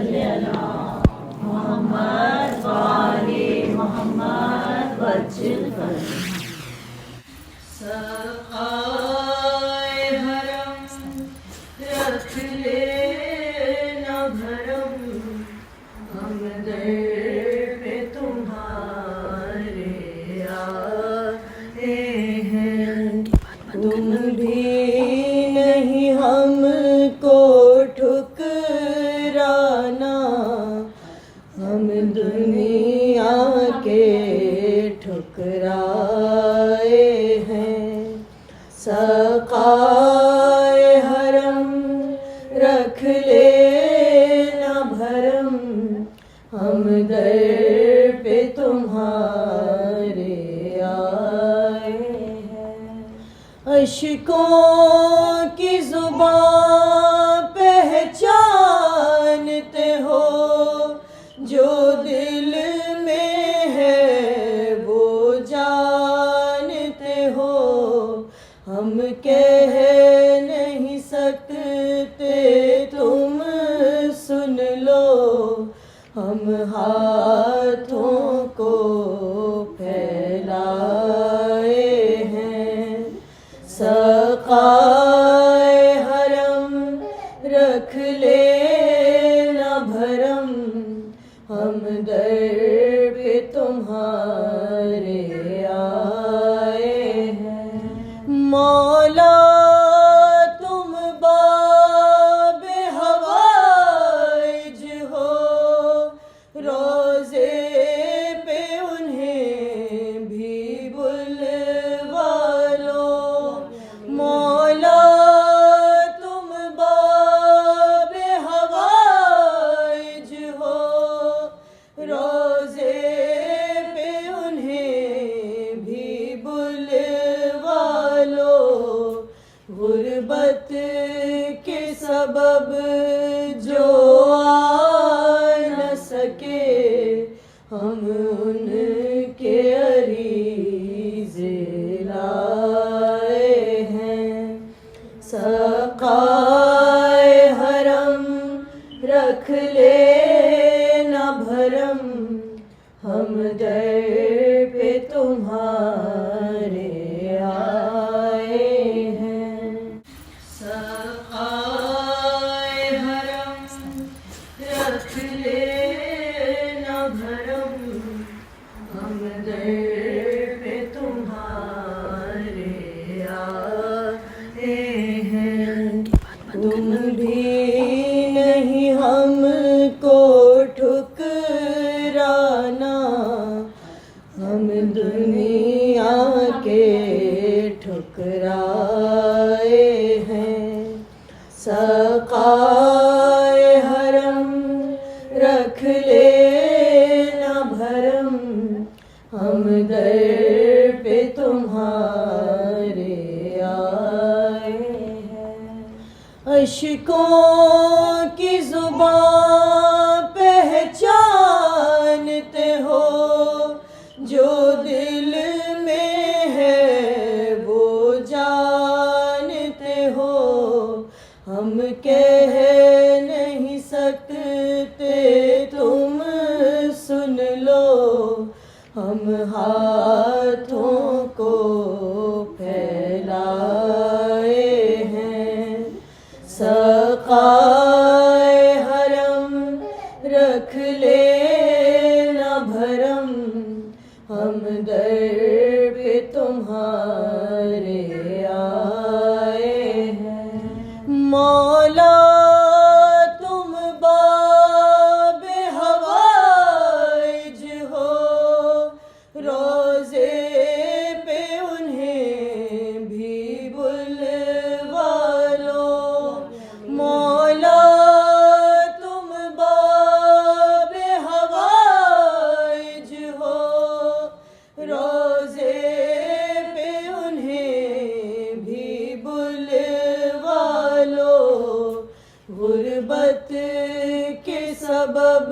صلی علی محمد وآل محمد وجل سقائے حرم رکھ لینا بھرم ہم در پہ تمہارے آئے ہیں تم بھی نہیں ہم کو ٹھکرانا ہم دنیا کے ٹھکرائے ہیں سقائے حرم رکھ لینا بھرم ہم در پہ تمہارے آئے ہیں اشکوں کی زبان پہچانتے ہو جو دل میں ہے وہ جانتے ہو ہم کہہ نہیں سکتے تم سن لو ہم ہاتھوں کو پھیلائے ہیں سقائے حرم رکھ لینا بھرم ہم در پہ تمہارے آئے ہیں مولا تم باب حوائج ہو روزے پہ انہیں بھی بلوا لو مولا تم باب حوائج ہو روزے پہ انہیں بھی بلوا لو غربت کے سبب جو آ نہ سکے ہم ان کے عریضے لائے ہیں سقائے حرم رکھ لینا بھرم ہم در پہ تمہارے آئے ہیں سقائے حرم رکھ لینا بھرم ہم در پہ تمہارے آئے ہیں تم بھی نہیں ہم کو ٹھکرانا ہم دنیا کے ٹھکرائے ہیں سقائے حرم رکھ لینا بھرم ہم در پہ تمہارے آئے ہیں اشکوں کی زبان پہچانتے ہو جو دل میں ہے وہ جانتے ہو ہم کہہ نہیں سکتے تم سن لو ہم ہاتھوں کو پھیلائے ہیں سقائے حرم رکھ لینا بھرم ہم در پہ تمہارے آئے ہیں مولا تم باب حوائج ہو روزے پہ انہیں بھی بلوا لو مولا تم باب حوائج ہو روزے پہ انہیں بھی بلوا لو غربت کے سبب